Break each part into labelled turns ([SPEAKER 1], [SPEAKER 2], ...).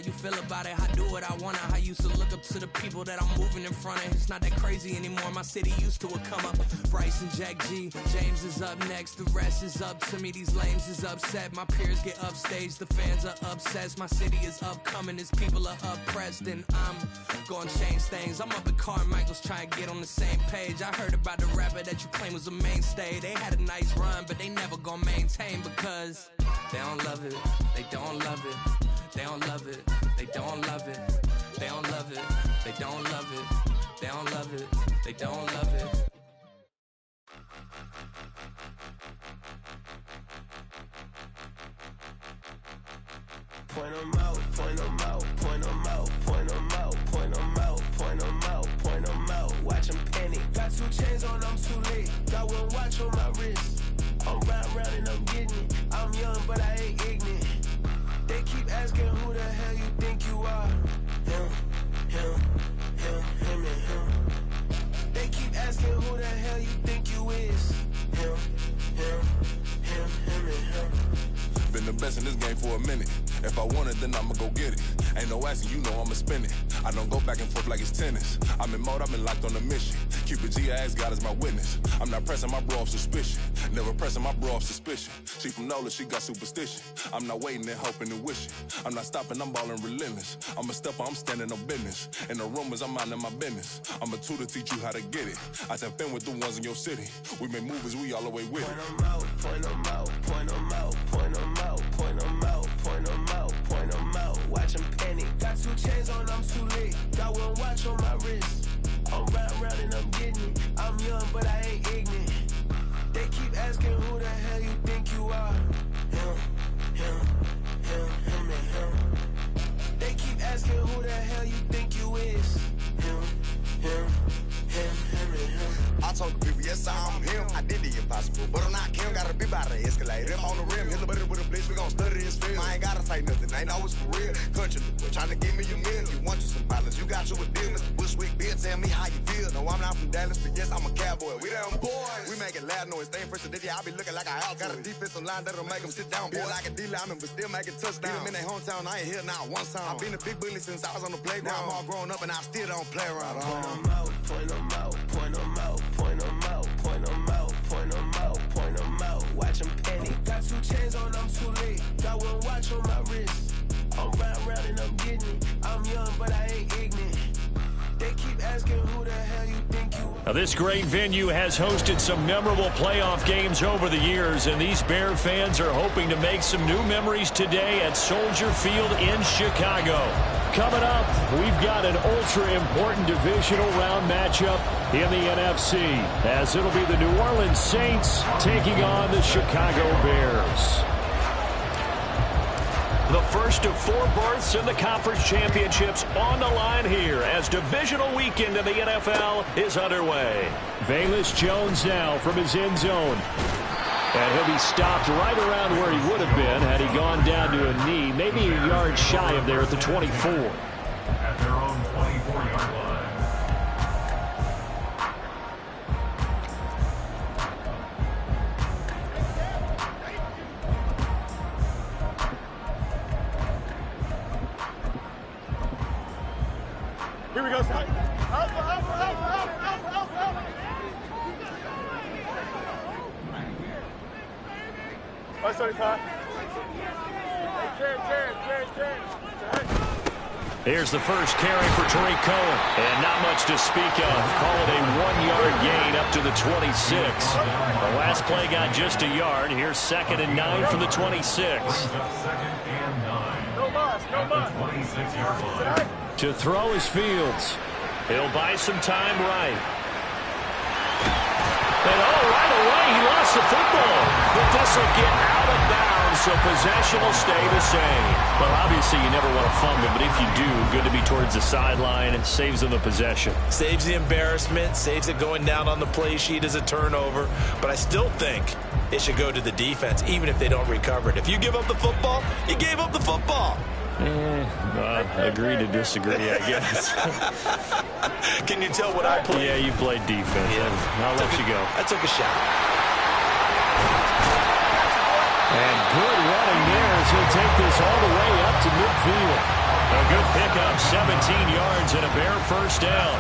[SPEAKER 1] you feel about it. I do what I want. I used to look up to the people that I'm moving in front of. It's not that crazy anymore. My city used to it come up. Bryce and Jack G, James is up next. The rest is up to me. These lames is upset. My peers get upstaged. The fans are obsessed. My city is upcoming. His people are oppressed. And I'm gonna change things. I'm up at Carmichael's trying to get on the same page. I heard about the rapper that you claim was a mainstay. They had a nice run, but they never gonna maintain because they don't love it. They don't love it. They don't love it. They don't love it. They don't love it. They don't love it. They don't love it. They don't love it.
[SPEAKER 2] Point 'em out, point 'em out, point 'em out, point 'em out, point 'em out, point 'em out, point 'em out. Watch 'em panic. Got 2 chains on, I'm too late. Got 1 watch on my wrist. I'm round and I'm getting it. I'm young, but I ain't ignorant. They keep asking who the hell you think you are. Him, him, him, him, and him. They keep asking who the hell you think you is. Him, him, him, him, and him.
[SPEAKER 3] Been the best in this game for a minute. If I want it, then I'ma go get it. Ain't no asking, you know I'ma spin it. I don't go back and forth like it's tennis. I'm in mode, I've been locked on a mission. Keep it G, I ask God as my witness. I'm not pressing my bro off suspicion. Never pressing my bro off suspicion. She from Nola, she got superstition. I'm not waiting and hoping and wishing. I'm not stopping, I'm ballin' relentless. I'm a stepper, I'm standing on business. In the rumors, I'm minding my business. I'm a tutor, teach you how to get it. I tap in with the ones in your city. We make movies, we all the way with it.
[SPEAKER 2] Point 'em out, point 'em out, point 'em out, point 'em out, point 'em out, point 'em out, point 'em out. Watch 'em panic. Got 2 chains on, I'm too late. Got 1 watch on my wrist. I'm round and I'm getting it. I'm young, but I ain't ignorant. They keep asking who the hell you think you are. Him, him, him, him, and him. They keep asking who the hell you think you is. Him, him, him, him, and him.
[SPEAKER 4] I told the people, yes, I'm him. I did the impossible, but I'm not Kim. Gotta be by the escalator. On the rim, hit the butter with a blitz. We gon' study this film. I ain't gotta say nothing. Ain't always for real. Country, trying to give me a meal. You want you some violence. You got you a deal. Mr. Bushwick, Bill, tell me how you feel. No, I'm not from Dallas, but yes, I'm a cowboy. We them boys. We make it loud noise. Staying fresh today, I be looking like a house. Got a defensive line that'll make them sit down. Feel like a D-lineman, but still make it touchdown. Them in their hometown, I ain't here now one time. I've been a big bully since I was on the playground. I'm all grown up and I still don't play around.
[SPEAKER 2] Point 'em out, point 'em out, point 'em out, point 'em out, point 'em out, point 'em out, point 'em out. Watch 'em panic. Got 2 chains on, I'm too late. Got 1 watch on my wrist. I'm round and I'm getting it. I'm young, but I ain't ignorant. They keep asking who the hell you think you are.
[SPEAKER 5] Now, this great venue has hosted some memorable playoff games over the years, and these Bear fans are hoping to make some new memories today at Soldier Field in Chicago. Coming up, we've got an ultra-important divisional round matchup in the NFC, as it'll be the New Orleans Saints taking on the Chicago Bears. The first of 4 berths in the conference championships on the line here as divisional weekend in the NFL is underway. Velus Jones now from his end zone. And he'll be stopped right around where he would have been had he gone down to a knee, maybe a yard shy of there at the 24.
[SPEAKER 6] At their own 24-yard line.
[SPEAKER 7] Here we go, Scott. Help. Let's start time.
[SPEAKER 5] Here's the first carry for Tariq Cohen. And not much to speak of. Call it a 1-yard gain up to the 26. The last play got just a yard. Here's 2nd and 9 from the 26.
[SPEAKER 6] Second and 9.
[SPEAKER 7] No loss.
[SPEAKER 6] At the 26-yard line.
[SPEAKER 5] To throw is Fields. He'll buy some time right. And right away he lost the football. But this will get out of bounds, so possession will stay the same. Well, obviously you never want to fumble, but if you do, good to be towards the sideline. It saves them the possession.
[SPEAKER 8] Saves the embarrassment, saves it going down on the play sheet as a turnover. But I still think it should go to the defense, even if they don't recover it. If you give up the football, you gave up the football.
[SPEAKER 5] Agree to disagree, I guess.
[SPEAKER 8] Can you tell what I played?
[SPEAKER 5] Yeah, you played defense. Yeah. I'll let you go.
[SPEAKER 8] I took a shot.
[SPEAKER 5] And good running there as he'll take this all the way up to midfield. A good pickup, 17 yards and a Bear first down.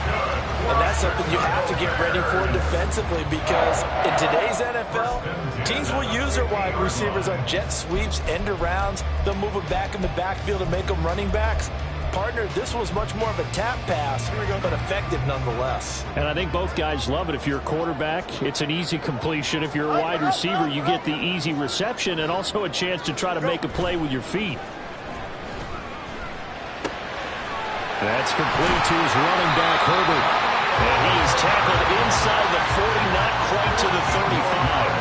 [SPEAKER 8] And that's something you have to get ready for defensively, because in today's NFL, teams will use their wide receivers on jet sweeps, end arounds. They'll move them back in the backfield and make them running backs. Partner, this was much more of a tap pass, but effective nonetheless.
[SPEAKER 5] And I think both guys love it. If you're a quarterback, it's an easy completion. If you're a wide receiver, you get the easy reception and also a chance to try to make a play with your feet. That's complete to his running back, Herbert. And he is tackled inside the 40, not quite to the 35.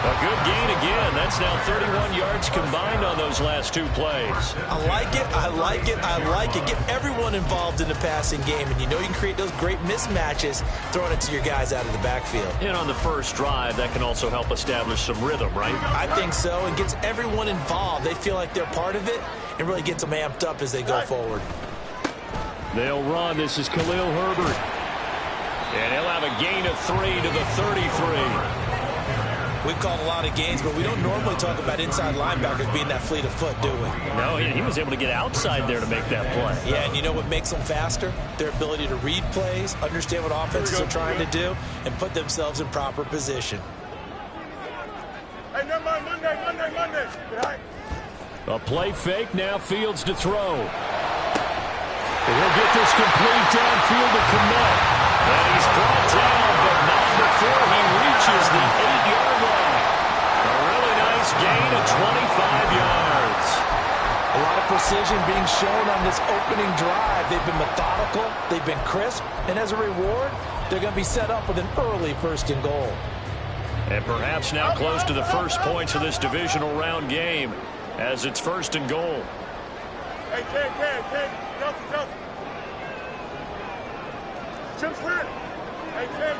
[SPEAKER 5] A good gain again. That's now 31 yards combined on those last two plays.
[SPEAKER 8] I like it, I like it, I like it. Get everyone involved in the passing game, and you know you can create those great mismatches throwing it to your guys out of the backfield.
[SPEAKER 5] And on the first drive, that can also help establish some rhythm, right?
[SPEAKER 8] I think so. It gets everyone involved. They feel like they're part of it, and really gets them amped up as they go forward.
[SPEAKER 5] They'll run. This is Khalil Herbert. And he'll have a gain of 3 to the 33.
[SPEAKER 8] We've called a lot of games, but we don't normally talk about inside linebackers being that fleet of foot, do we?
[SPEAKER 5] No, he was able to get outside there to make that play.
[SPEAKER 8] Yeah, and you know what makes them faster? Their ability to read plays, understand what offenses are trying to do, and put themselves in proper position.
[SPEAKER 7] Hey, never mind, Monday.
[SPEAKER 5] A play fake, now Fields to throw. He'll get this complete downfield to Kmet. And he's brought down, but not before he reaches the 8-yard line. A really nice gain of 25 yards.
[SPEAKER 8] A lot of precision being shown on this opening drive. They've been methodical, they've been crisp, and as a reward, they're going to be set up with an early 1st and goal.
[SPEAKER 5] And perhaps now close to the first points of this divisional round game, as it's 1st and goal.
[SPEAKER 7] Hey, Ken. Chelsea. Chip's hurt. Hey, Ken.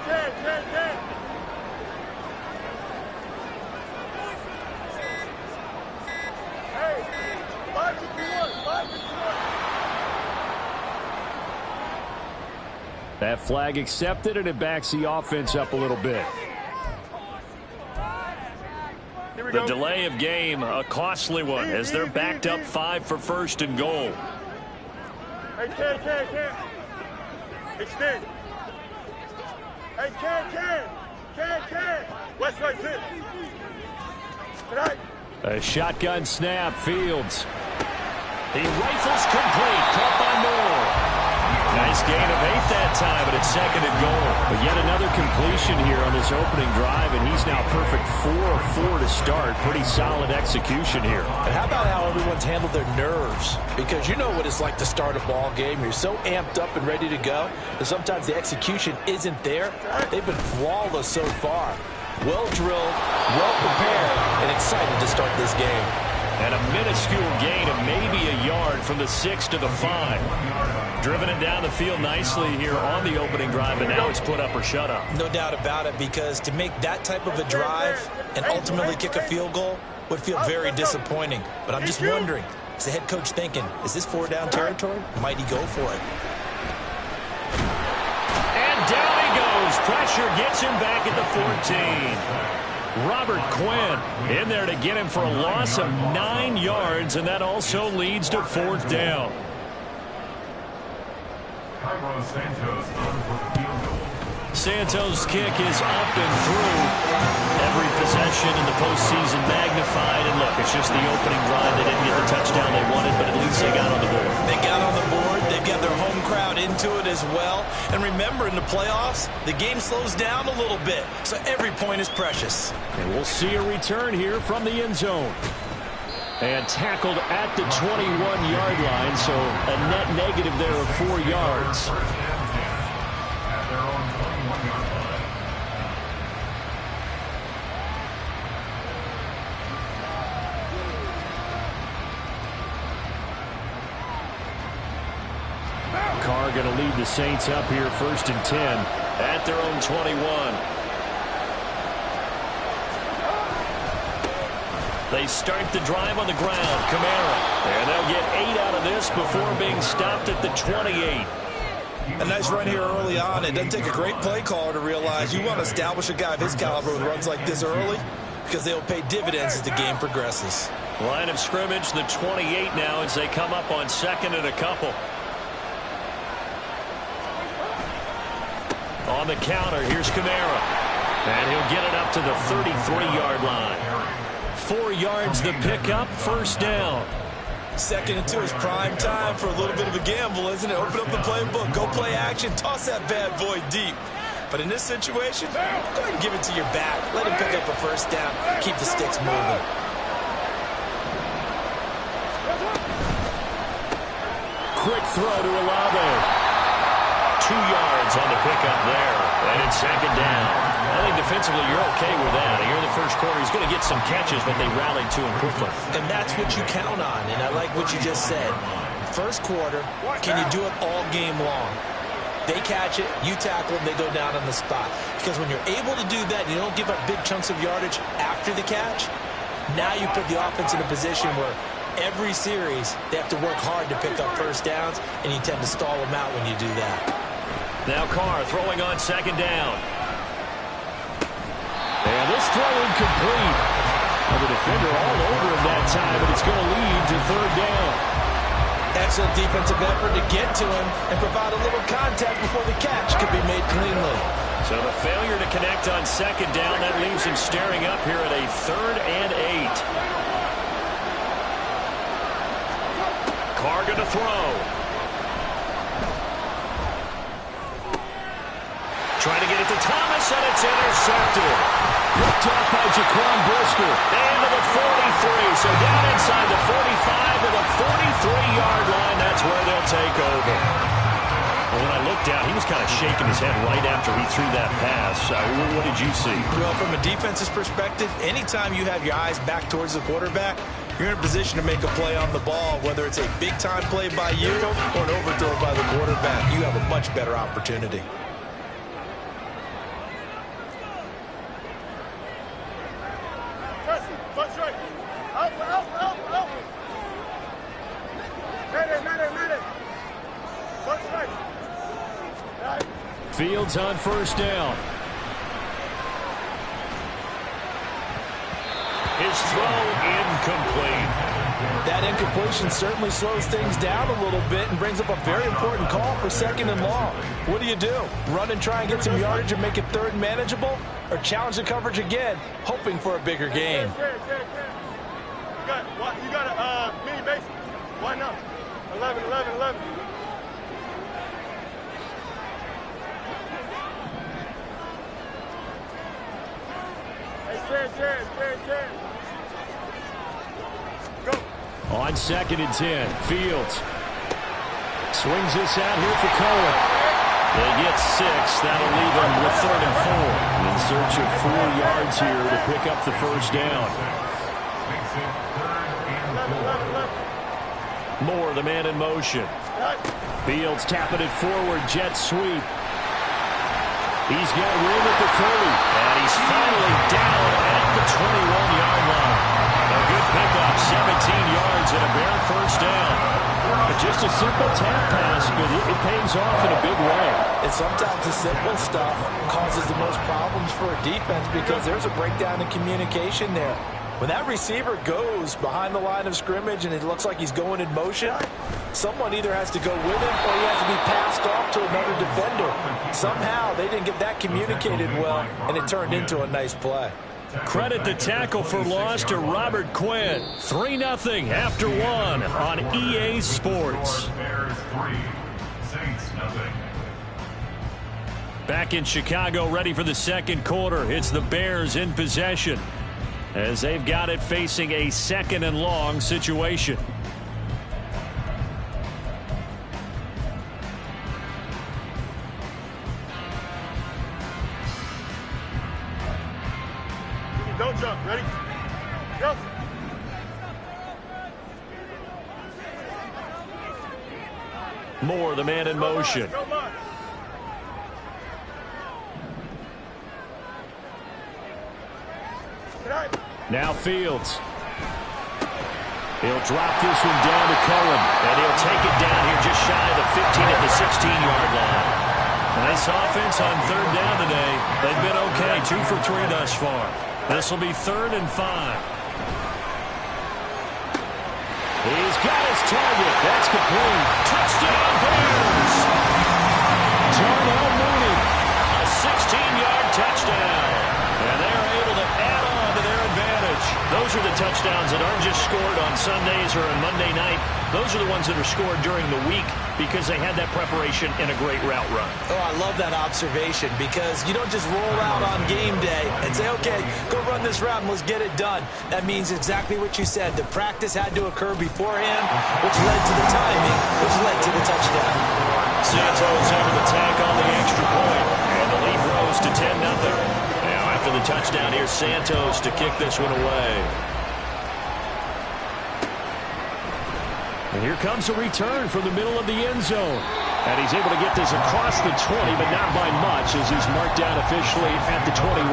[SPEAKER 7] Hey, 551.
[SPEAKER 5] That flag accepted, and it backs the offense up a little bit. The delay of game, a costly one, as they're backed up 5 for 1st and goal.
[SPEAKER 7] Hey, Ken. Extend. Hey, Ken. West right hit. Tonight.
[SPEAKER 5] A shotgun snap, Fields. He rifles complete, caught by Moore. Nice gain of 8 that time, but it's 2nd and goal. But yet another completion here on this opening drive, and he's now perfect 4 of 4 to start. Pretty solid execution here.
[SPEAKER 8] And how about how everyone's handled their nerves? Because you know what it's like to start a ball game. You're so amped up and ready to go, and sometimes the execution isn't there. They've been flawless so far. Well drilled, well prepared, and excited to start this game.
[SPEAKER 5] And a minuscule gain of maybe a yard from the 6 to the 5. Driven it down the field nicely here on the opening drive, and now it's put up or shut up.
[SPEAKER 8] No doubt about it, because to make that type of a drive and ultimately kick a field goal would feel very disappointing. But I'm just wondering, is the head coach thinking, is this 4-down territory? Might he go for it?
[SPEAKER 5] And down he goes. Pressure gets him back at the 14. Robert Quinn in there to get him for a loss of 9 yards, and that also leads to 4th down. Santos' kick is up and through. Every possession in the postseason magnified. And look, it's just the opening drive. They didn't get the touchdown they wanted, but at least they got on the board.
[SPEAKER 8] They got on the board. They've got their home crowd into it as well. And remember, in the playoffs, the game slows down a little bit. So every point is precious.
[SPEAKER 5] And we'll see a return here from the end zone. And tackled at the 21-yard line, so a net negative there of 4 yards. Carr going to lead the Saints up here 1st and 10 at their own 21. They start the drive on the ground. Kamara. And they'll get 8 out of this before being stopped at the 28.
[SPEAKER 8] A nice run here early on. It doesn't take a great play caller to realize you want to establish a guy of his caliber with runs like this early, because they'll pay dividends as the game progresses.
[SPEAKER 5] Line of scrimmage, the 28 now as they come up on second and a couple. On the counter, here's Kamara. And he'll get it up to the 33-yard line. 4 yards the pickup, first down.
[SPEAKER 8] 2nd and 2 is prime time for a little bit of a gamble, isn't it? Open up the playbook, go play action, toss that bad boy deep. But in this situation, go ahead and give it to your back. Let him pick up a first down. Keep the sticks moving.
[SPEAKER 5] Quick throw to Olave. 2 yards on the pickup there. And it's second down. I think defensively you're okay with that. Here in the first quarter, he's going to get some catches, but they rallied to him quickly.
[SPEAKER 8] And that's what you count on. And I like what you just said. First quarter, can you do it all game long? They catch it, you tackle them, they go down on the spot. Because when you're able to do that, you don't give up big chunks of yardage after the catch, now you put the offense in a position where every series they have to work hard to pick up first downs, and you tend to stall them out when you do that.
[SPEAKER 5] Now Carr throwing on second down. And this throw incomplete. The defender all over him that time, but it's going to lead to third down.
[SPEAKER 8] Excellent defensive effort to get to him and provide a little contact before the catch could be made cleanly.
[SPEAKER 5] So the failure to connect on second down, that leaves him staring up here at a 3rd and 8. Carr going to throw. Trying to get it to Thomas, and it's intercepted. Picked up by Jaquan Brisker. And to the 43. So down inside the 45 to the 43-yard line. That's where they'll take over. Well, when I looked down, he was kind of shaking his head right after he threw that pass. What did you see?
[SPEAKER 8] Well, from a defense's perspective, anytime you have your eyes back towards the quarterback, you're in a position to make a play on the ball, whether it's a big-time play by you or an overthrow by the quarterback. You have a much better opportunity.
[SPEAKER 5] Fields on first down. His throw incomplete.
[SPEAKER 8] That incompletion certainly slows things down a little bit and brings up a very important call for 2nd and long. What do? Run and try and get some yardage and make it 3rd manageable? Or challenge the coverage again, hoping for a bigger gain?
[SPEAKER 7] You got a mini base. Why not? 11, 11, 11. Go.
[SPEAKER 5] On 2nd and 10, Fields swings this out here for Cohen. They get 6. That'll leave them with 3rd and 4. In search of 4 yards here to pick up the first down. Moore, the man in motion. Fields tapping it forward, jet sweep. He's got room at the 30, and he's finally down at the 21-yard line. A good pickup, 17 yards and a bare first down. Just a simple tap pass, but it pays off in a big way.
[SPEAKER 8] And sometimes the simple stuff causes the most problems for a defense because there's a breakdown in communication there. When that receiver goes behind the line of scrimmage and it looks like he's going in motion, someone either has to go with him or he has to be passed off to another defender. Somehow they didn't get that communicated well, and it turned into a nice play.
[SPEAKER 5] Credit the tackle for loss to Robert Quinn. 3-0 after 1 on EA Sports. Back in Chicago, ready for the second quarter. It's the Bears in possession, as they've got it facing a 2nd and long situation.
[SPEAKER 7] Don't jump. Ready? Go.
[SPEAKER 5] Moore, the man in motion. Now Fields. He'll drop this one down to Cohen, and he'll take it down here just shy of the 15 at the 16-yard line. Nice offense on 3rd down today. They've been okay, 2 for 3 thus far. This will be 3rd and 5. He's got his target. That's complete. Touchdown, Bears! Darnell Mooney, a 16-yard touchdown. And they're able to add on to their advantage. Those are the touchdowns that aren't just scored on Sundays or on Monday night. Those are the ones that are scored during the week because they had that preparation in a great route run.
[SPEAKER 8] Oh, I love that observation because you don't just roll out on game day and say, okay, go run this route and let's get it done. That means exactly what you said. The practice had to occur beforehand, which led to the timing, which led to the touchdown.
[SPEAKER 5] Santos over the tack on the extra point, and the lead rose to 10-0. Now after the touchdown, here's Santos to kick this one away. And here comes a return from the middle of the end zone. And he's able to get this across the 20, but not by much as he's marked down officially at the 21.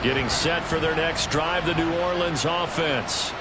[SPEAKER 5] Getting set for their next drive, the New Orleans offense.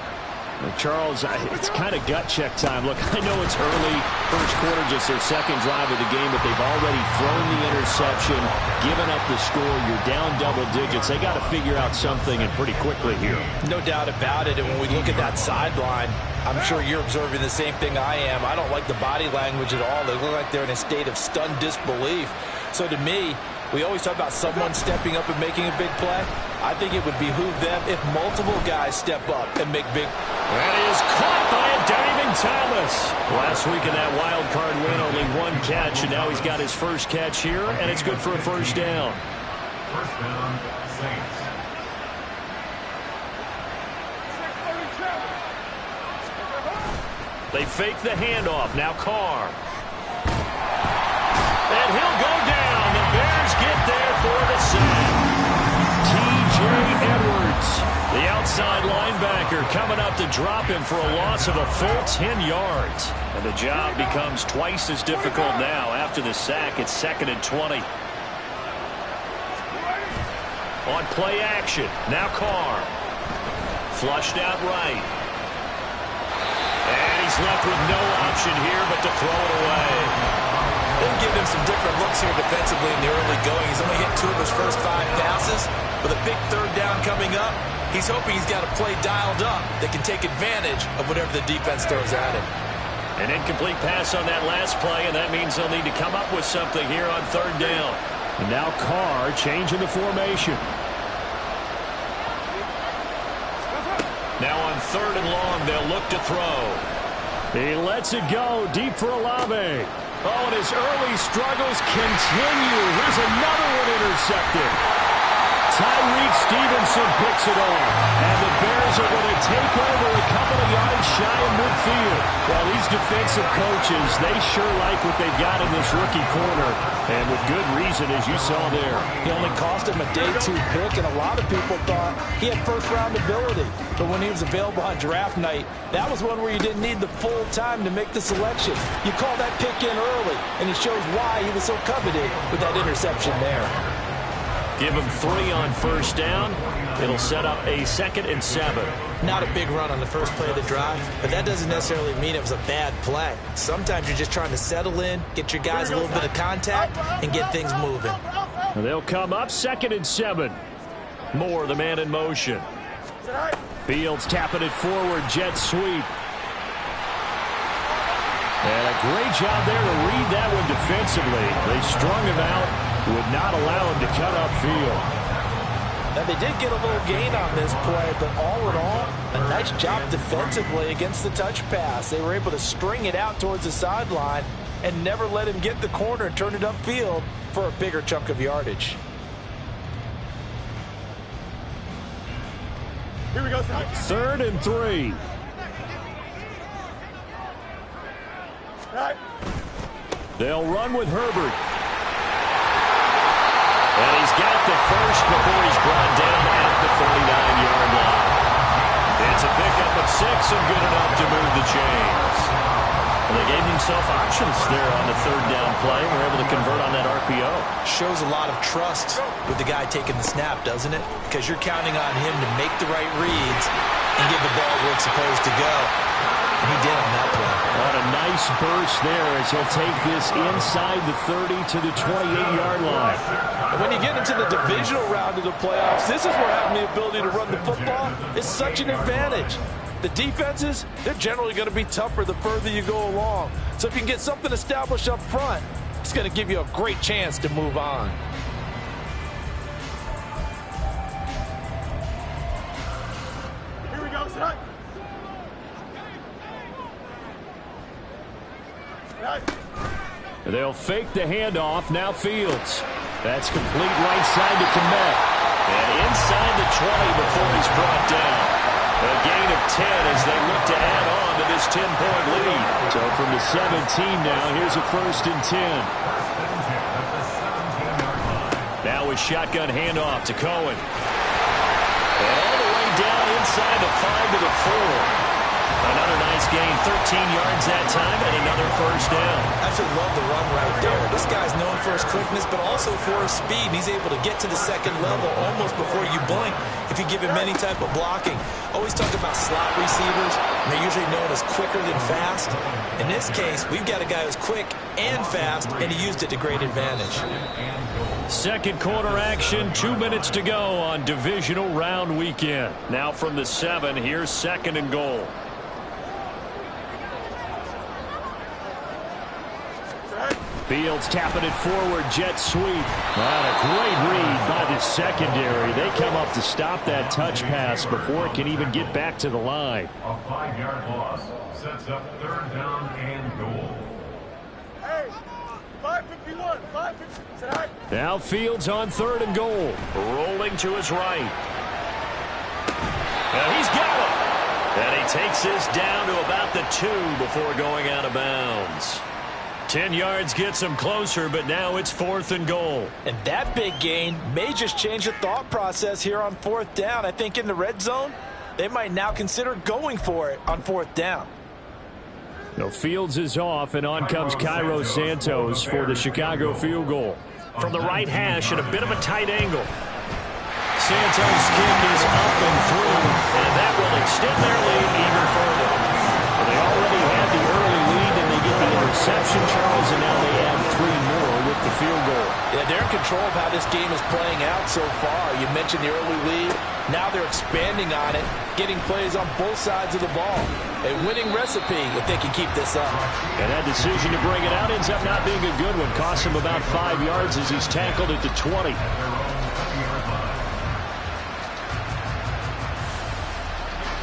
[SPEAKER 5] Charles, it's kind of gut check time. Look, I know it's early, first quarter, just their second drive of the game, but they've already thrown the interception, given up the score. You're down double digits. They got to figure out something, and pretty quickly here.
[SPEAKER 8] No doubt about it, and when we look at that sideline, I'm sure you're observing the same thing I am. I don't like the body language at all. They look like they're in a state of stunned disbelief. So to me, we always talk about someone stepping up and making a big play. I think it would behoove them if multiple guys step up and make big.
[SPEAKER 5] That is caught by a diving Thomas. Last week in that wild card win, only one catch, and now he's got his first catch here, and it's good for a first down.
[SPEAKER 6] First down, Saints.
[SPEAKER 5] They fake the handoff. Now Carr. And he'll go down. The Bears get there for the sack. T.J. Edwards, the outside linebacker, coming up to drop him for a loss of a full 10 yards. And the job becomes twice as difficult now. After the sack, it's 2nd and 20. On play action, now Carr. Flushed out right. And he's left with no option here but to throw it away.
[SPEAKER 8] They'll give him some different looks here defensively in the early going. He's only hit 2 of his first 5 passes. With a big third down coming up, he's hoping he's got a play dialed up that can take advantage of whatever the defense throws at him.
[SPEAKER 5] An incomplete pass on that last play, and that means they'll need to come up with something here on 3rd down. And now Carr changing the formation. Now on 3rd and long, they'll look to throw. He lets it go deep for Olave. Oh, and his early struggles continue. Here's another one intercepted. Tyreek Stevenson picks it off. And the Bears are going to take over a couple of yards shy of midfield. Well, these defensive coaches, they sure like what they've got in this rookie corner. And with good reason, as you saw there.
[SPEAKER 8] He only cost him a day 2 pick, and a lot of people thought he had first-round ability. But when he was available on draft night, that was one where you didn't need the full time to make the selection. You call that pick in early, and it shows why he was so coveted with that interception there.
[SPEAKER 5] Give him 3 on 1st down. It'll set up a 2nd and 7.
[SPEAKER 8] Not a big run on the first play of the drive, but that doesn't necessarily mean it was a bad play. Sometimes you're just trying to settle in, get your guys a little bit of contact, and get things moving.
[SPEAKER 5] They'll come up 2nd and 7. Moore, the man in motion. Fields tapping it forward, jet sweep. And a great job there to read that one defensively. They strung him out, would not allow him to cut upfield.
[SPEAKER 8] Now, they did get a little gain on this play, but all in all, a nice job defensively against the touch pass. They were able to string it out towards the sideline and never let him get the corner and turn it upfield for a bigger chunk of yardage.
[SPEAKER 7] Here we go,
[SPEAKER 5] 3rd and 3.
[SPEAKER 7] Right.
[SPEAKER 5] They'll run with Herbert. And he's got the first before he's brought down at the 49-yard line. It's a pickup of 6 and good enough to move the chains. And they gave himself options there on the 3rd down play. We're able to convert on that RPO.
[SPEAKER 8] Shows a lot of trust with the guy taking the snap, doesn't it? Because you're counting on him to make the right reads and give the ball where it's supposed to go. And he did on that play.
[SPEAKER 5] On a nice burst there as he'll take this inside the 30 to the 28-yard line.
[SPEAKER 8] And when you get into the divisional round of the playoffs, this is where having the ability to run the football is such an advantage. The defenses, they're generally going to be tougher the further you go along. So if you can get something established up front, it's going to give you a great chance to move on.
[SPEAKER 7] Here we go, son.
[SPEAKER 5] They'll fake the handoff. Now Fields. That's complete right side to Kmet. And inside the 20 before he's brought down. A gain of 10 as they look to add on to this 10-point lead. So from the 17 now, here's a 1st and 10. Now a shotgun handoff to Cohen. And all the way down inside the 5 to the 4. Another nice gain, 13 yards that time, and another 1st down.
[SPEAKER 8] I should love the run right there. This guy's known for his quickness, but also for his speed. He's able to get to the second level almost before you blink if you give him any type of blocking. Always talk about slot receivers. They're usually known as quicker than fast. In this case, we've got a guy who's quick and fast, and he used it to great advantage.
[SPEAKER 5] Second quarter action, 2 minutes to go on divisional round weekend. Now from the 7, here's 2nd and goal. Fields tapping it forward, jet sweep. And a great read by the secondary. They come up to stop that touch pass before it can even get back to the line.
[SPEAKER 6] A 5-yard loss sets up 3rd down and goal.
[SPEAKER 7] Hey, 551, 550.
[SPEAKER 5] Now Fields on 3rd and goal. Rolling to his right. And he's got him. And he takes this down to about the 2 before going out of bounds. 10 yards gets him closer, but now it's 4th and goal.
[SPEAKER 8] And that big gain may just change the thought process here on 4th down. I think in the red zone, they might now consider going for it on 4th down.
[SPEAKER 5] No, Fields is off, and on comes Cairo Santos for the Chicago field goal. From the right hash at a bit of a tight angle. Santos' kick is up and through, and that will extend their lead even further. They already had the early lead, and they get the interception, Charles, and now they add 3 more with the field goal.
[SPEAKER 8] Yeah, they're in control of how this game is playing out so far. You mentioned the early lead. Now they're expanding on it, getting plays on both sides of the ball. A winning recipe if they can keep this up.
[SPEAKER 5] And that decision to bring it out ends up not being a good one. Costs him about 5 yards as he's tackled at the 20.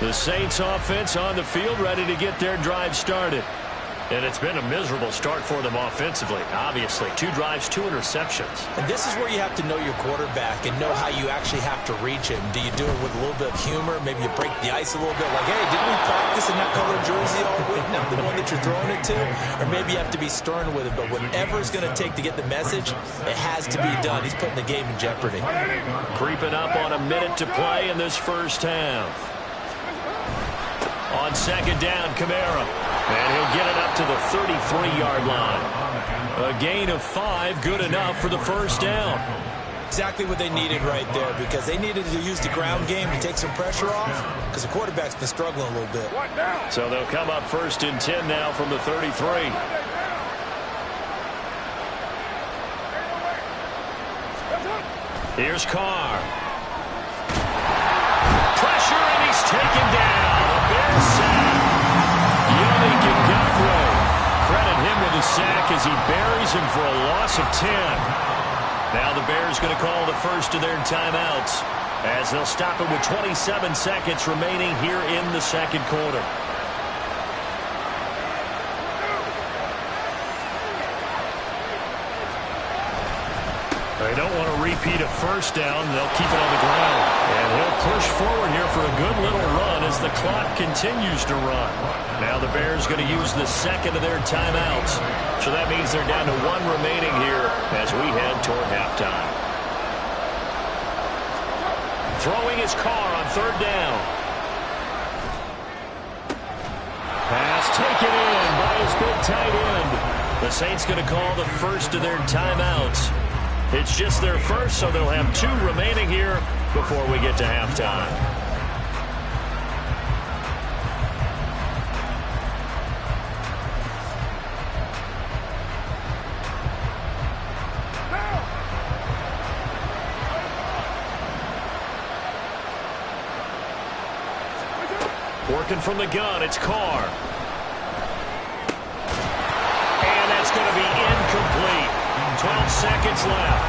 [SPEAKER 5] The Saints offense on the field, ready to get their drive started. And it's been a miserable start for them offensively. Obviously, 2 drives, 2 interceptions.
[SPEAKER 8] And this is where you have to know your quarterback and know how you actually have to reach him. Do you do it with a little bit of humor? Maybe you break the ice a little bit. Like, hey, didn't we practice in that color jersey all week? Now, the one that you're throwing it to? Or maybe you have to be stern with it. But whatever it's going to take to get the message, it has to be done. He's putting the game in jeopardy.
[SPEAKER 5] Creeping up on a minute to play in this first half. On 2nd down, Kamara. And he'll get it up to the 33-yard line. A gain of 5, good enough for the 1st down.
[SPEAKER 8] Exactly what they needed right there, because they needed to use the ground game to take some pressure off, because the quarterback's been struggling a little bit.
[SPEAKER 5] So they'll come up 1st and 10 now from the 33. Here's Carr. Pressure, and he's taken down. A Bears sack. Yannick Ngakoue. Credit him with a sack as he buries him for a loss of 10. Now the Bears going to call the first of their timeouts as they'll stop it with 27 seconds remaining here in the 2nd quarter. They don't want to repeat a 1st down. They'll keep it on the ground. And he'll push forward here for a good little run as the clock continues to run. Now the Bears going to use the 2nd of their timeouts. So that means they're down to 1 remaining here as we head toward halftime. Throwing his Carr on 3rd down. Pass taken in by his big tight end. The Saints going to call the first of their timeouts. It's just their first, so they'll have 2 remaining here before we get to halftime. Working from the gun, it's Carr. And that's going to be incomplete. 12 seconds left.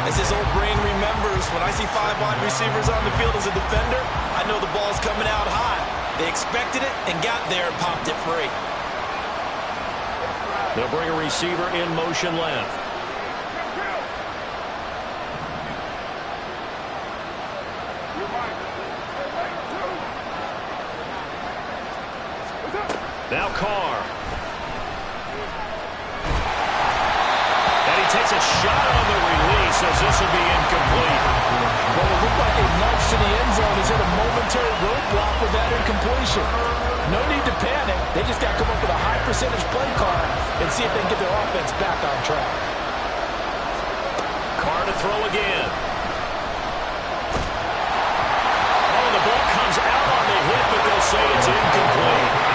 [SPEAKER 8] As his old brain remembers, when I see 5 wide receivers on the field as a defender, I know the ball's coming out high. They expected it and got there and popped it free.
[SPEAKER 5] They'll bring a receiver in motion left. Now Carr. And he takes a shot on the release as this will be incomplete.
[SPEAKER 8] Well, it looked like a nudge to the end zone. He's hit a momentary roadblock with that incompletion. No need to panic. They just got to come up with a high percentage play call and see if they can get their offense back on track.
[SPEAKER 5] Carr to throw again. Oh, the ball comes out on the hit, but they'll say it's incomplete.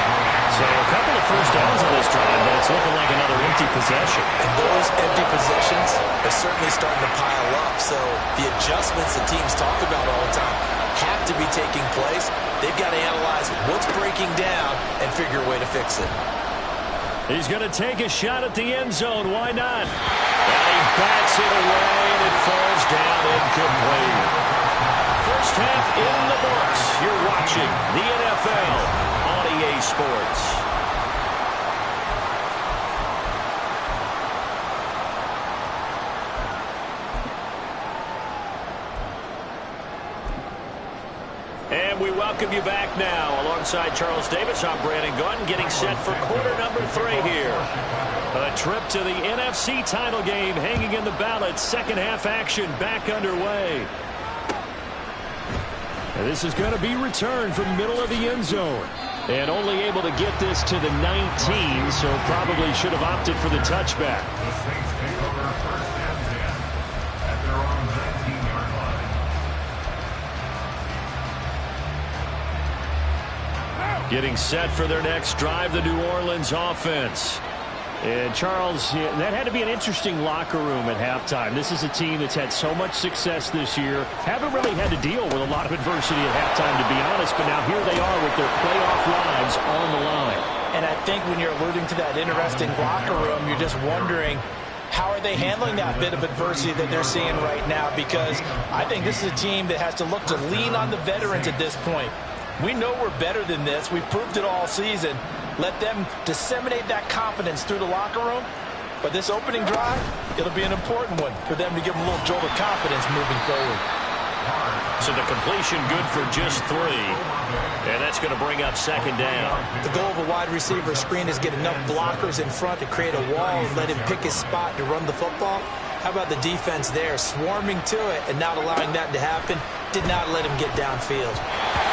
[SPEAKER 5] So a couple of first downs on this drive, but it's looking like another empty possession.
[SPEAKER 8] And those empty possessions are certainly starting to pile up. So the adjustments that teams talk about all the time have to be taking place. They've got to analyze what's breaking down and figure a way to fix it.
[SPEAKER 5] He's going to take a shot at the end zone. Why not? And he bats it away, and it falls down incomplete. First half in the books. You're watching the NFL on EA Sports. And we welcome you back now. Alongside Charles Davis, I'm Brandon Gordon, getting set for quarter number 3 here. A trip to the NFC title game hanging in the balance. Second half action back underway. And this is going to be returned from middle of the end zone. And only able to get this to the 19, so probably should have opted for the touchback.
[SPEAKER 6] The Saints take over first and 10 at their own 19-yard line.
[SPEAKER 5] Getting set for their next drive, the New Orleans offense. And Charles, that had to be an interesting locker room at halftime. This is a team that's had so much success this year. Haven't really had to deal with a lot of adversity at halftime, to be honest. But now here they are with their playoff lives on the line.
[SPEAKER 8] And I think when you're alluding to that interesting locker room, you're just wondering, how are they handling that bit of adversity that they're seeing right now? Because I think this is a team that has to look to lean on the veterans at this point. We know we're better than this. We've proved it all season. Let them disseminate that confidence through the locker room. But this opening drive, it'll be an important one for them to give them a little jolt of confidence moving forward.
[SPEAKER 5] So the completion good for just 3. And that's going to bring up second down.
[SPEAKER 8] The goal of a wide receiver screen is get enough blockers in front to create a wall and let him pick his spot to run the football. How about the defense there, swarming to it and not allowing that to happen? Did not let him get downfield.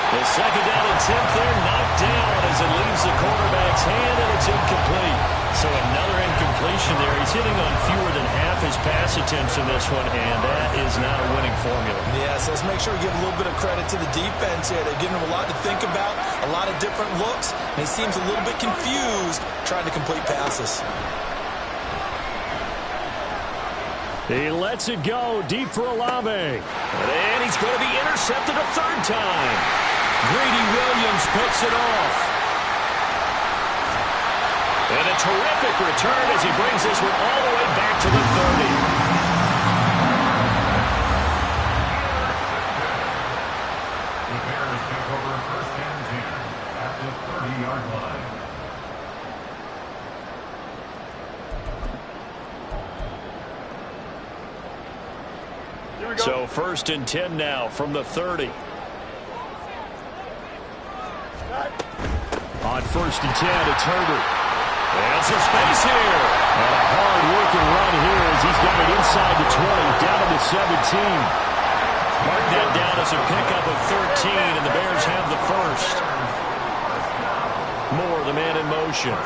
[SPEAKER 5] The second down attempt there, knocked down as it leaves the quarterback's hand, and it's incomplete. So another incompletion there. He's hitting on fewer than half his pass attempts in this one, and that is not a winning formula.
[SPEAKER 8] Yeah, so let's make sure we give a little bit of credit to the defense here. They're giving him a lot to think about, a lot of different looks, and he seems a little bit confused trying to complete passes.
[SPEAKER 5] He lets it go deep for Olave. And he's going to be intercepted a third time. Greedy Williams picks it off. And a terrific return as he brings this one all the way back to the 30.
[SPEAKER 6] The Bears take over first and 10 at the 30-yard line.
[SPEAKER 5] So first and 10 now from the 30. On first and 10, it's Herbert. And some space here. And a hard-working run here as he's got it inside the 20, down to the 17. Mark that down as a pickup of 13, and the Bears have the first. Moore, the man in motion.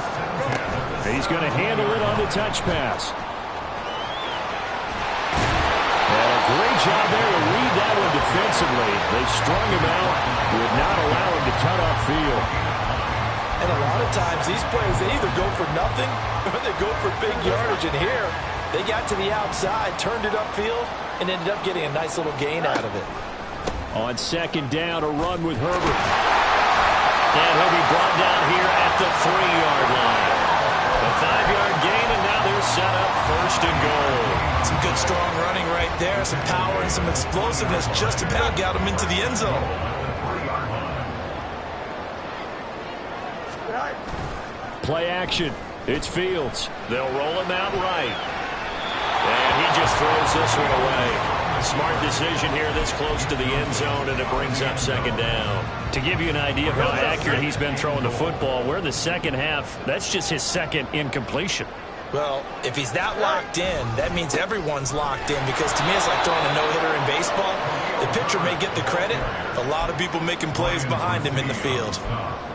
[SPEAKER 5] He's going to handle it on the touch pass. Great job there to read that one defensively. They strung him out, would not allow him to cut off field.
[SPEAKER 8] And a lot of times these plays, they either go for nothing or they go for big yardage. And here, they got to the outside, turned it upfield, and ended up getting a nice little gain out of it.
[SPEAKER 5] On second down, a run with Herbert. And he'll be brought down here at the 3-yard line. A 5-yard gain, and now they're set up 1st and goal.
[SPEAKER 8] Some good, strong running right there. Some power and some explosiveness just about got him into the end zone.
[SPEAKER 5] Play action. It's Fields. They'll roll him out right. And he just throws this one away. Smart decision here this close to the end zone, and it brings up 2nd down. To give you an idea of how accurate he's been throwing the football, we're in the second half. That's just his 2nd incompletion.
[SPEAKER 8] Well, if he's that locked in, that means everyone's locked in, because to me it's like throwing a no-hitter in baseball. The pitcher may get the credit. A lot of people making plays behind him in the field.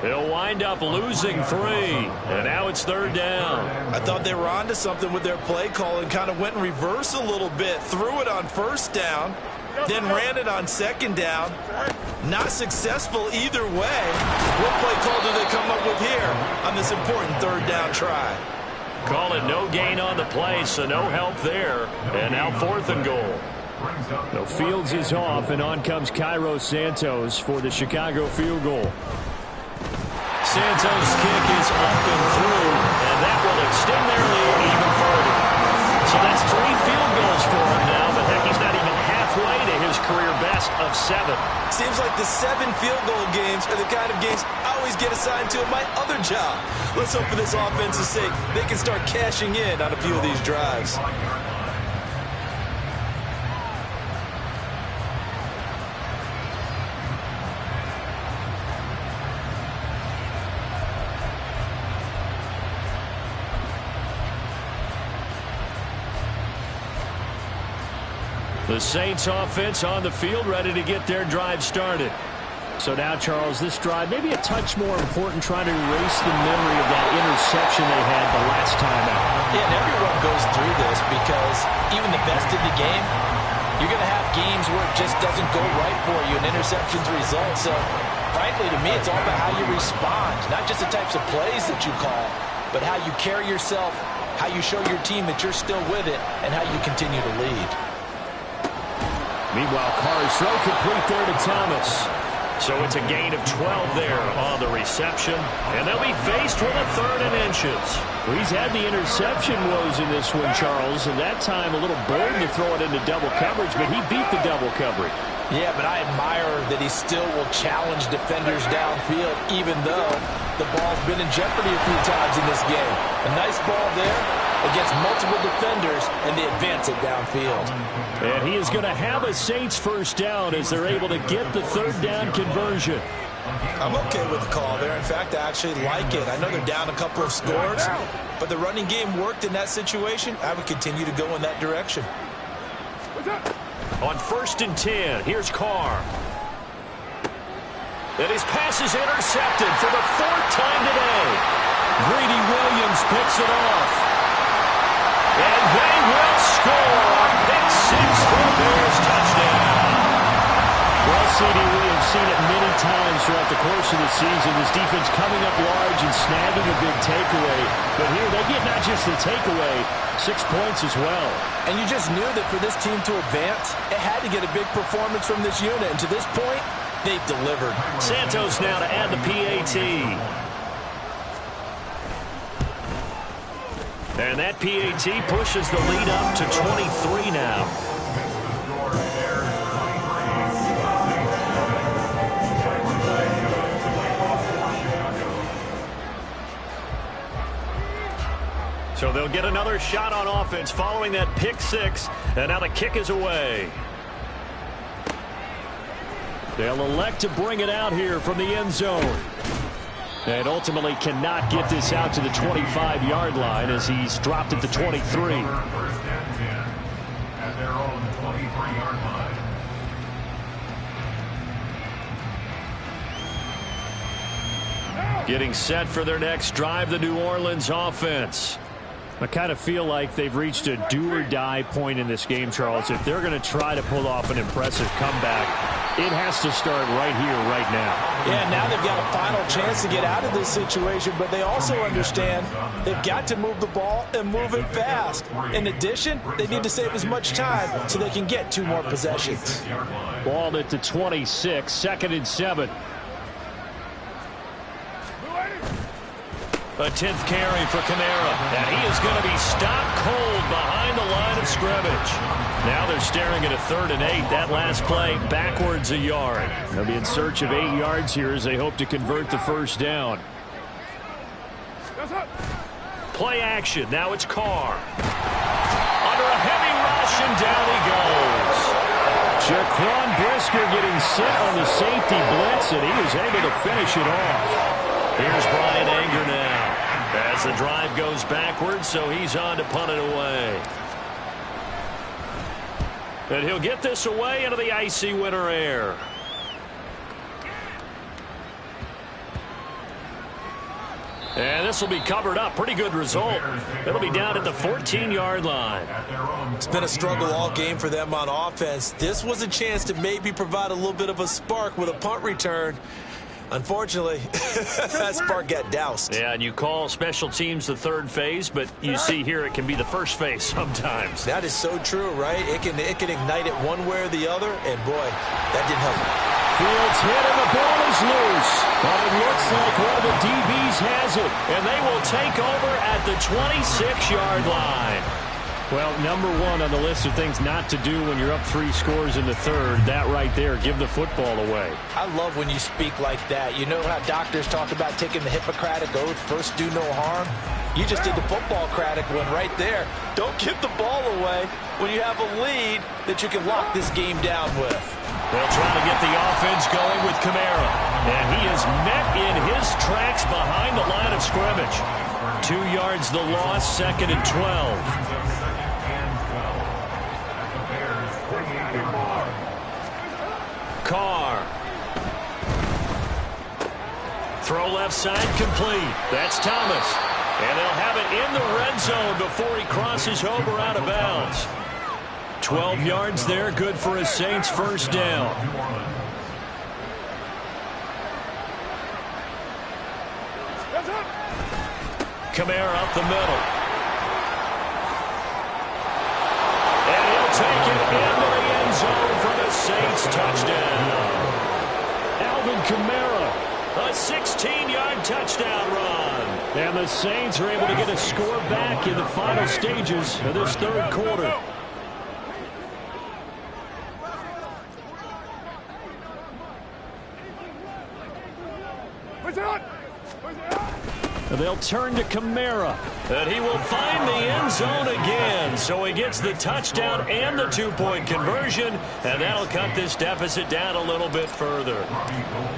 [SPEAKER 5] They'll wind up losing 3, and now it's 3rd down.
[SPEAKER 8] I thought they were onto something with their play call and kind of went in reverse a little bit. Threw it on 1st down, then ran it on 2nd down. Not successful either way. What play call do they come up with here on this important 3rd down try?
[SPEAKER 5] Call it no gain on the play, so no help there. And now 4th and goal. No, Fields is off, and on comes Cairo Santos for the Chicago field goal. Santos' kick is up and through, and that will extend their lead even further. So that's 3 field goals for him now, but heck, he's not even halfway to his career best of 7.
[SPEAKER 8] Seems like the 7 field goal games are the kind of games I always get assigned to in my other job. Let's hope for this offense's sake they can start cashing in on a few of these drives.
[SPEAKER 5] The Saints offense on the field, ready to get their drive started. So now, Charles, this drive maybe a touch more important, trying to erase the memory of that interception they had the last time out.
[SPEAKER 8] Yeah, and everyone goes through this, because even the best in the game, you're going to have games where it just doesn't go right for you, and interceptions result. So, frankly, to me, it's all about how you respond, not just the types of plays that you call, but how you carry yourself, how you show your team that you're still with it, and how you continue to lead.
[SPEAKER 5] Meanwhile, Carr's throw complete there to Thomas. So it's a gain of 12 there on the reception. And they'll be faced with a 3rd and inches. Well, he's had the interception woes in this one, Charles, and that time a little bold to throw it into double coverage, but he beat the double coverage.
[SPEAKER 8] Yeah, but I admire that he still will challenge defenders downfield, even though the ball's been in jeopardy a few times in this game. A nice ball there against multiple defenders, and they advance it downfield.
[SPEAKER 5] And he is going to have a Saints 1st down as they're able to get the 3rd down conversion.
[SPEAKER 8] I'm okay with the call there. In fact, I actually like it. I know they're down a couple of scores, but the running game worked in that situation. I would continue to go in that direction.
[SPEAKER 5] On 1st and 10, here's Carr. And his pass is intercepted for the 4th time today. Greedy Williams picks it off. And they will score a pick 6 for the Bears touchdown. Well, CD, we have seen it many times throughout the course of the season. This defense coming up large and snagging a big takeaway. But here they get not just the takeaway, 6 points as well.
[SPEAKER 8] And you just knew that for this team to advance, it had to get a big performance from this unit. And to this point, they've delivered.
[SPEAKER 5] Santos now to add the PAT. And that PAT pushes the lead up to 23 now. So they'll get another shot on offense following that pick 6. And now the kick is away. They'll elect to bring it out here from the end zone. And ultimately cannot get this out to the 25-yard line as he's dropped at the 23.
[SPEAKER 6] First and 10 at their own 23-yard line.
[SPEAKER 5] Getting set for their next drive, the New Orleans offense. I kind of feel like they've reached a do-or-die point in this game, Charles. If they're going to try to pull off an impressive comeback, it has to start right here, right now.
[SPEAKER 8] Yeah, now they've got a final chance to get out of this situation, but they also understand they've got to move the ball and move it fast. In addition, they need to save as much time so they can get 2 more possessions.
[SPEAKER 5] Ball at the 26, 2nd and 7. A 10th carry for Kamara, and he is going to be stopped cold behind the line of scrimmage. Now they're staring at a 3rd and 8. That last play backwards a yard. They'll be in search of 8 yards here as they hope to convert the first down. Play action. Now it's Carr. Under a heavy rush, and down he goes. Jaquan Brisker getting set on the safety blitz, and he was able to finish it off. Here's Brian Anger now. As the drive goes backwards, so he's on to punt it away. And he'll get this away into the icy winter air. And this will be covered up. Pretty good result. It'll be down at the 14-yard line.
[SPEAKER 8] It's been a struggle all game for them on offense. This was a chance to maybe provide a little bit of a spark with a punt return. Unfortunately, that spark got doused.
[SPEAKER 5] Yeah, and you call special teams the 3rd phase, but you see here it can be the 1st phase sometimes.
[SPEAKER 8] That is so true, right? It can ignite it one way or the other, and boy, that didn't help.
[SPEAKER 5] Fields hit and the ball is loose. But it looks like one of the DBs has it, and they will take over at the 26-yard line. Well, number 1 on the list of things not to do when you're up 3 scores in the 3rd, that right there, give the football away.
[SPEAKER 8] I love when you speak like that. You know how doctors talk about taking the Hippocratic Oath, first do no harm? You just did the football-cratic one right there. Don't give the ball away when you have a lead that you can lock this game down with.
[SPEAKER 5] They'll try to get the offense going with Kamara. And he is met in his tracks behind the line of scrimmage. 2 yards the loss, 2nd and 12. Carr. Throw left side complete. That's Thomas. And they'll have it in the red zone before he crosses over out of bounds. 12 yards there, good for a Saints first down. Kamara up the middle. And he'll take it into the end zone for the Saints touchdown. Alvin Kamara, a 16-yard touchdown run. And the Saints are able to get a score back in the final stages of this 3rd quarter. They'll turn to Kamara, and he will find the end zone again. So he gets the touchdown and the 2-point conversion, and that'll cut this deficit down a little bit further.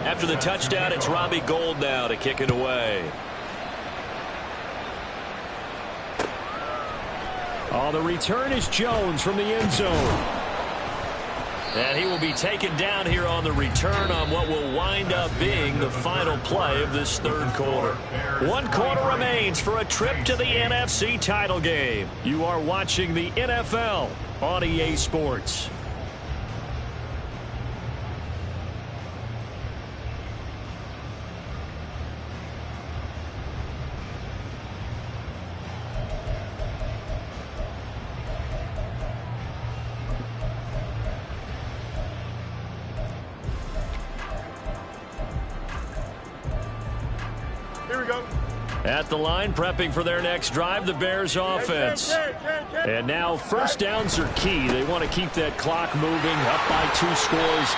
[SPEAKER 5] After the touchdown, it's Robbie Gould now to kick it away. Oh, the return is Jones from the end zone. And he will be taken down here on the return on what will wind up being the final play of this 3rd quarter. 1 quarter remains for a trip to the NFC title game. You are watching the NFL on EA Sports. At the line, prepping for their next drive, the Bears offense. And now first downs are key. They want to keep that clock moving, up by 2 scores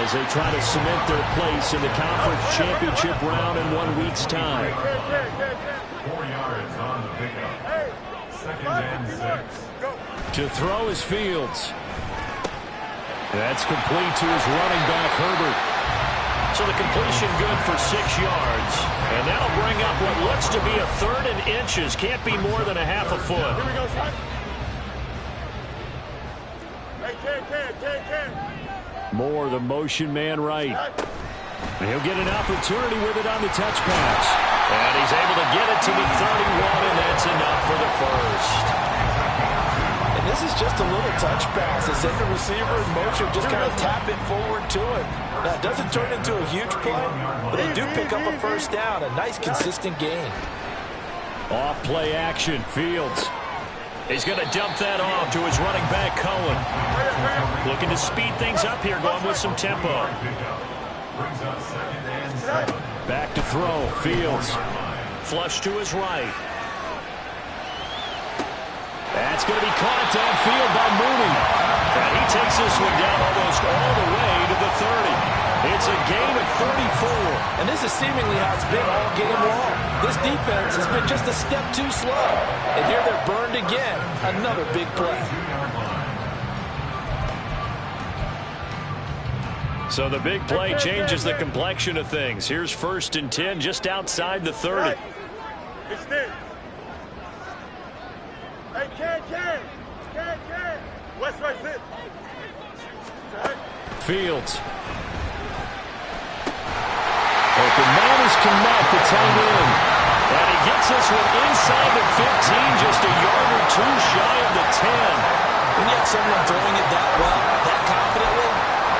[SPEAKER 5] as they try to cement their place in the conference championship round in 1 week's time.
[SPEAKER 6] 4 yards on the pickup. 2nd and 6.
[SPEAKER 5] To throw is Fields. That's complete to his running back, Herbert. So the completion good for 6 yards. And that'll bring up what looks to be a 3rd and inches. Can't be more than a half a foot.
[SPEAKER 7] Here we go, son. Hey,
[SPEAKER 5] Moore, the motion man right. And he'll get an opportunity with it on the touch pass. And he's able to get it to the 31, and that's enough for the first.
[SPEAKER 8] And this is just a little touch pass. They send the receiver in motion, just kind of tap it forward to him. Now, it doesn't turn into a huge play, but they do pick up a first down. A nice, consistent gain.
[SPEAKER 5] Off play action, Fields. He's going to dump that off to his running back, Cohen. Looking to speed things up here, going with some tempo. Back to throw, Fields. flush to his right. That's going to be caught downfield by Mooney. And he takes this one down almost all the way to the 30. It's a gain of 34.
[SPEAKER 8] And this is seemingly how it's been all game long. This defense has been just a step too slow. And here they're burned again. Another big play.
[SPEAKER 5] So the big play changes the complexion of things. Here's 1st and 10 just outside the 30.
[SPEAKER 7] Extend. Hey, Ken. West right zip.
[SPEAKER 5] Fields. Open man is Connect, the tight end. And he gets this one inside the 15, just a yard or two shy of the 10.
[SPEAKER 8] When you have someone throwing it that well, that confidently,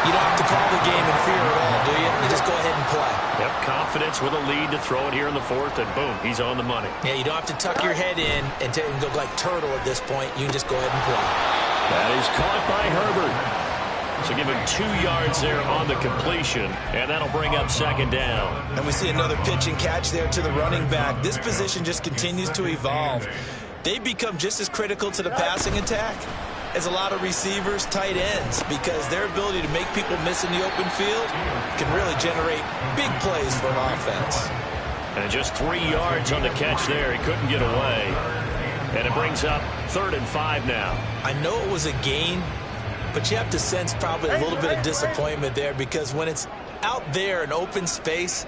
[SPEAKER 8] you don't have to call the game in fear at all, do you? You just go ahead and play.
[SPEAKER 5] Yep, confidence with a lead to throw it here in the 4th, and boom, he's on the money.
[SPEAKER 8] Yeah, you don't have to tuck your head in and go like turtle at this point. You can just go ahead and play.
[SPEAKER 5] That is caught by Herbert. So give him 2 yards there on the completion, and that'll bring up 2nd down.
[SPEAKER 8] And we see another pitch and catch there to the running back. This position just continues to evolve. They become just as critical to the passing attack as a lot of receivers, tight ends, because their ability to make people miss in the open field can really generate big plays for an offense.
[SPEAKER 5] And just 3 yards on the catch there. He couldn't get away. And it brings up 3rd and 5 now.
[SPEAKER 8] I know it was a gain, but you have to sense probably a little bit of disappointment there, because when it's out there in open space,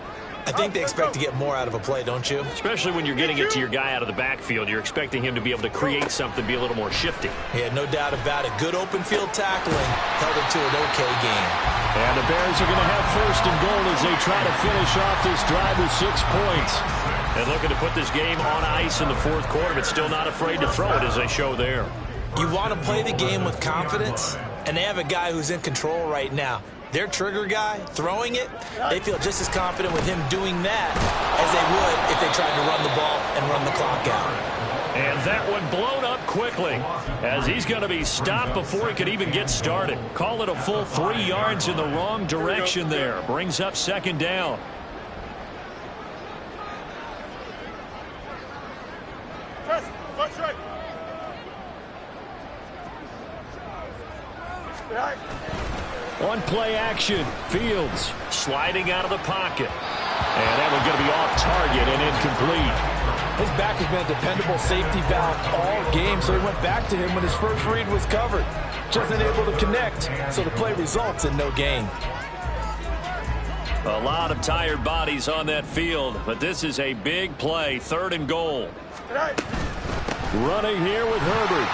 [SPEAKER 8] I think they expect to get more out of a play, don't you?
[SPEAKER 5] Especially when you're getting it to your guy out of the backfield. You're expecting him to be able to create something, be a little more shifty.
[SPEAKER 8] Yeah, no doubt about it. Good open field tackling held it to an okay game.
[SPEAKER 5] And the Bears are going to have 1st and goal as they try to finish off this drive with 6 points. And looking to put this game on ice in the 4th quarter, but still not afraid to throw it as they show there.
[SPEAKER 8] You want to play the game with confidence, and they have a guy who's in control right now. Their trigger guy throwing it, they feel just as confident with him doing that as they would if they tried to run the ball and run the clock out.
[SPEAKER 5] And that one blown up quickly as he's going to be stopped before he could even get started. Call it a full 3 yards in the wrong direction there. Brings up 2nd down. On play action, Fields sliding out of the pocket. And that one's going to be off target and incomplete.
[SPEAKER 8] His back has been a dependable safety valve all game, so he went back to him when his first read was covered. Just unable to connect, so the play results in no gain.
[SPEAKER 5] A lot of tired bodies on that field, but this is a big play, 3rd and goal. Running here with Herbert.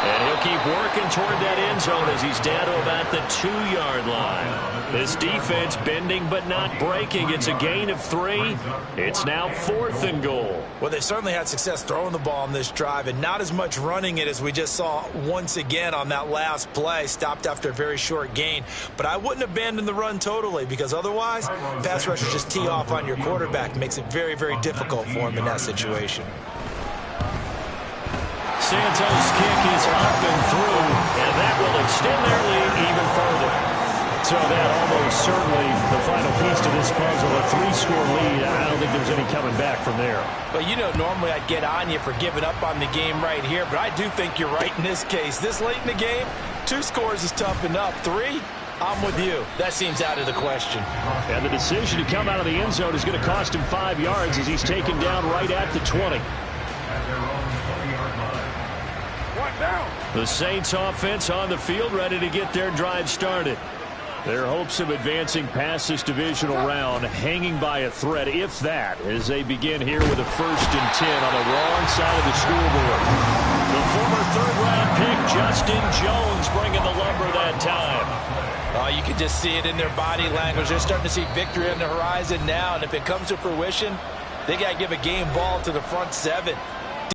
[SPEAKER 5] And he'll keep working toward that end zone as he's down to about the 2-yard line. This defense bending but not breaking. It's a gain of 3. It's now 4th and goal.
[SPEAKER 8] Well, they certainly had success throwing the ball on this drive, and not as much running it as we just saw once again on that last play. Stopped after a very short gain. But I wouldn't abandon the run totally, because otherwise, pass rushers just tee off on your quarterback. Makes it very, very difficult for him in that situation.
[SPEAKER 5] Santos' kick is up and through, and that will extend their lead even further. So that almost certainly the final piece to this puzzle, a 3-score lead. I don't think there's any coming back from there.
[SPEAKER 8] But, you know, normally I'd get on you for giving up on the game right here, but I do think you're right in this case. This late in the game, 2 scores is tough enough. 3, I'm with you. That seems out of the question.
[SPEAKER 5] And the decision to come out of the end zone is going to cost him 5 yards as he's taken down right at the 20. The Saints offense on the field, ready to get their drive started. Their hopes of advancing past this divisional round hanging by a thread, if that, as they begin here with a 1st and 10 on the wrong side of the scoreboard. The former 3rd-round pick, Justin Jones, bringing the lumber that time.
[SPEAKER 8] Oh, you can just see it in their body language. They're starting to see victory on the horizon now, and if it comes to fruition, they got to give a game ball to the front 7.